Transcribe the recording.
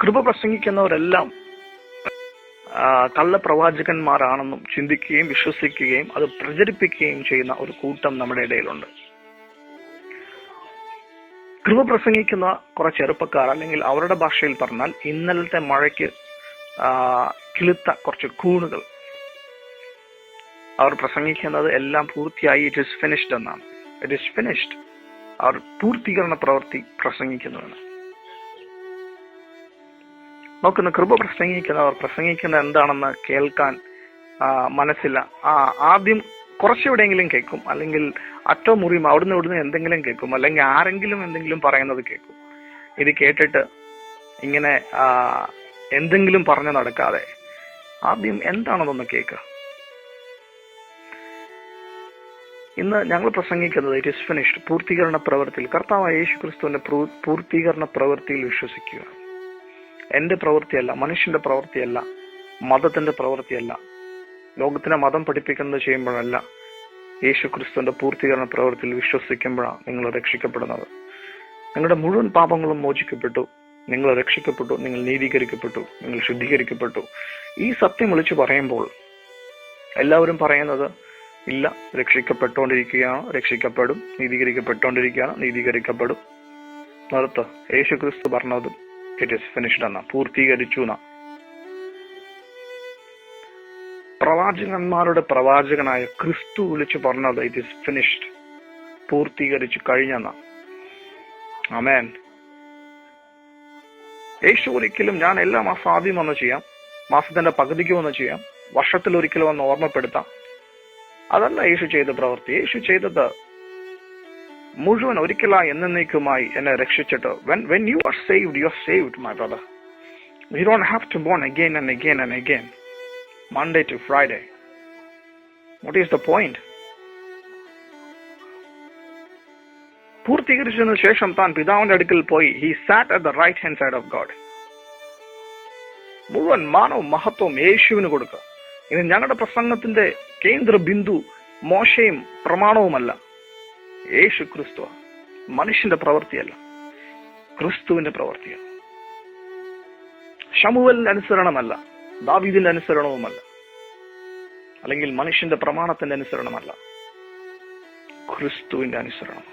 കൃപ പ്രസംഗിക്കുന്നവരെല്ലാം കള്ളപ്രവാചകന്മാരാണെന്നും ചിന്തിക്കുകയും വിശ്വസിക്കുകയും അത് പ്രചരിപ്പിക്കുകയും ചെയ്യുന്ന ഒരു കൂട്ടം നമ്മുടെ ഇടയിലുണ്ട്. കൃപ പ്രസംഗിക്കുന്ന കുറെ ചെറുപ്പക്കാർ, അല്ലെങ്കിൽ അവരുടെ ഭാഷയിൽ പറഞ്ഞാൽ ഇന്നലത്തെ മഴയ്ക്ക് കിളുത്ത കുറച്ച് കൂണുകൾ, അവർ പ്രസംഗിക്കുന്നത് എല്ലാം പൂർത്തിയായി, ഇറ്റ് ഇസ് ഫിനിഷ്ഡ് എന്നാണ്. It is finished. അവർ പൂർത്തീകരണ പ്രവൃത്തി പ്രസംഗിക്കുന്നതാണ്. നോക്കുന്ന കൃപ പ്രസംഗിക്കുന്നവർ പ്രസംഗിക്കുന്നത് എന്താണെന്ന് കേൾക്കാൻ മനസ്സില്ല. ആദ്യം കുറച്ചെവിടെയെങ്കിലും കേൾക്കും, അല്ലെങ്കിൽ അറ്റോ മുറിയും അവിടുന്ന് ഇവിടുന്ന് എന്തെങ്കിലും കേൾക്കും, അല്ലെങ്കിൽ ആരെങ്കിലും എന്തെങ്കിലും പറയുന്നത് കേൾക്കും. ഇത് കേട്ടിട്ട് ഇങ്ങനെ എന്തെങ്കിലും പറഞ്ഞു നടക്കാതെ ആദ്യം എന്താണെന്നൊന്ന് കേൾക്കുക. ഇന്ന് ഞങ്ങൾ പ്രസംഗിക്കുന്നത് ഇറ്റ് ഇസ് ഫിനിഷ്ഡ്, പൂർത്തീകരണ പ്രവൃത്തിയിൽ, കർത്താവായ യേശു ക്രിസ്തുവിന്റെ പൂർത്തീകരണ പ്രവൃത്തിയിൽ വിശ്വസിക്കുക. എന്റെ പ്രവൃത്തിയല്ല, മനുഷ്യന്റെ പ്രവൃത്തിയല്ല, മതത്തിന്റെ പ്രവൃത്തിയല്ല, ലോകത്തിനെ മതം പഠിപ്പിക്കുന്നത് ചെയ്യുമ്പോഴല്ല, യേശു ക്രിസ്തുവിന്റെ പൂർത്തീകരണ പ്രവൃത്തിയിൽ വിശ്വസിക്കുമ്പോഴാണ് നിങ്ങൾ രക്ഷിക്കപ്പെടുന്നത്. നിങ്ങളുടെ മുഴുവൻ പാപങ്ങളും മോചിക്കപ്പെട്ടു, നിങ്ങൾ രക്ഷിക്കപ്പെട്ടു, നിങ്ങൾ നീതീകരിക്കപ്പെട്ടു, നിങ്ങൾ ശുദ്ധീകരിക്കപ്പെട്ടു. ഈ സത്യം വിളിച്ചു പറയുമ്പോൾ എല്ലാവരും പറയുന്നത് ഇല്ല, രക്ഷിക്കപ്പെട്ടുകൊണ്ടിരിക്കുകയാണ്, രക്ഷിക്കപ്പെടും, നീതീകരിക്കപ്പെട്ടുകൊണ്ടിരിക്കുകയാണ്, നീതീകരിക്കപ്പെടും. നിർത്ത്. യേശു ക്രിസ്തു പറഞ്ഞതും ഇറ്റ് ഇസ് ഫിനിഷ്ഡ് എന്നാ, പൂർത്തീകരിച്ചു എന്നാ. പ്രവാചകന്മാരുടെ പ്രവാചകനായ ക്രിസ്തു വിളിച്ചു പറഞ്ഞത് ഇറ്റ് ഇസ് ഫിനിഷ്ഡ്, പൂർത്തീകരിച്ചു കഴിഞ്ഞെന്നാ. ആമേൻ. യേശു ഒരിക്കലും ഞാൻ എല്ലാ മാസം ആദ്യം വന്ന് ചെയ്യാം, മാസത്തിന്റെ പകുതിക്ക് വന്ന് ചെയ്യാം, വർഷത്തിൽ ഒരിക്കലും വന്ന് ഓർമ്മപ്പെടുത്താം, അതല്ല യേശു ചെയ്ത പ്രവൃത്തി. യേശു ചെയ്തത് മുഴുവൻ ഒരിക്കലായി എന്നേക്കുമായി എന്നെ രക്ഷിച്ചിട്ട്. when you are saved, you are saved, my brother. You don't have to born again and again and again, Monday to Friday. What is the point? പൂർത്തീകരിച്ചതിനു ശേഷം താൻ പിതാവിന്റെ അടുക്കൽ പോയി, he sat at the right hand side of God. മുഴുവൻ മാനവും മഹത്വവും യേശുവിന് കൊടുക്കുക. ഇത് ഞങ്ങളുടെ പ്രസംഗത്തിന്റെ കേന്ദ്ര ബിന്ദു മോശയും പ്രമാണവുമല്ല, യേശു ക്രിസ്തു. മനുഷ്യന്റെ പ്രവൃത്തിയല്ല, ക്രിസ്തുവിന്റെ പ്രവൃത്തിയാണ്. ശമൂവേലിന്റെ അനുസരണമല്ല, ദാവീദിന്റെ അനുസരണവുമല്ല, അല്ലെങ്കിൽ മനുഷ്യന്റെ പ്രമാണത്തിന്റെ അനുസരണമല്ല, ക്രിസ്തുവിന്റെ അനുസരണം.